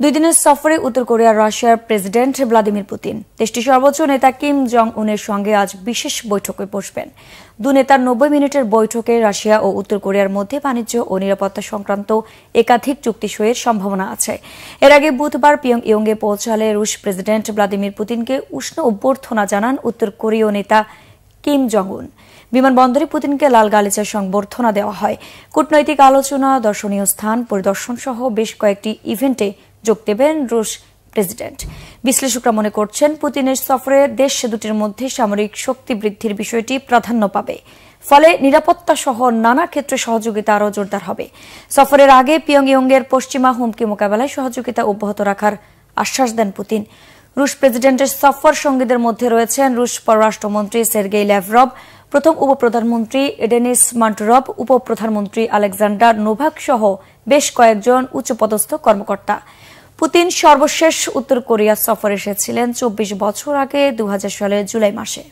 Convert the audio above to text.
দুই দিনের সফরে উত্তর কোরিয়ার রাশিয়ার প্রেসিডেন্ট ভ্লাদিমির পুতিন দেশটির সর্বোচ্চ নেতা কিম জং উনের সঙ্গে আজ বিশেষ বৈঠকে বসবেন। দুই নেতার 90 মিনিটের বৈঠকে রাশিয়া ও উত্তর কোরিয়ার মধ্যে বাণিজ্য ও নিরাপত্তা সংক্রান্ত একাধিক চুক্তি সইয়ের সম্ভাবনা আছে। এর আগে বুধবার পিয়ংইয়ংয়ে পৌঁছালে রুশ প্রেসিডেন্ট ভ্লাদিমির পুতিনকে উষ্ণ অভ্যর্থনা জানান উত্তর কোরীয় নেতা কিম জং উন। বিমানবন্দরে পুতিনকে লাল গালিচার সংবর্ধনা দেওয়া হয়। কূটনৈতিক আলোচনা, দর্শনীয় স্থান পরিদর্শন সহ বেশ কয়েকটি ইভেন্টে যোগ দেবেন রুশ প্রেসিডেন্ট। বিশ্লেষকরা মনে করছেন, পুতিনের সফরে দেশ দুটির মধ্যে সামরিক শক্তি বৃদ্ধির বিষয়টি প্রাধান্য পাবে। ফলে নিরাপত্তা সহ নানা ক্ষেত্রে সহযোগিতা আরও জোরদার হবে। সফরের আগে পিয়ংইয়ংয়ের পশ্চিমা হুমকি মোকাবেলায় সহযোগিতা অব্যাহত রাখার আশ্বাস দেন পুতিন। রুশ প্রেসিডেন্টের সফর সঙ্গীদের মধ্যে রয়েছেন রুশ পররাষ্ট্রমন্ত্রী সের্গেই ল্যাভরভ, প্রথম উপপ্রধানমন্ত্রী ডেনিস মান্টুরভ, উপপ্রধানমন্ত্রী আলেকজান্ডার নোভাক সহ বেশ কয়েকজন উচ্চপদস্থ কর্মকর্তা। পুতিন সর্বশেষ উত্তর কোরিয়া সফরে এসেছিলেন 24 বছর আগে 2000 সালের জুলাই মাসে।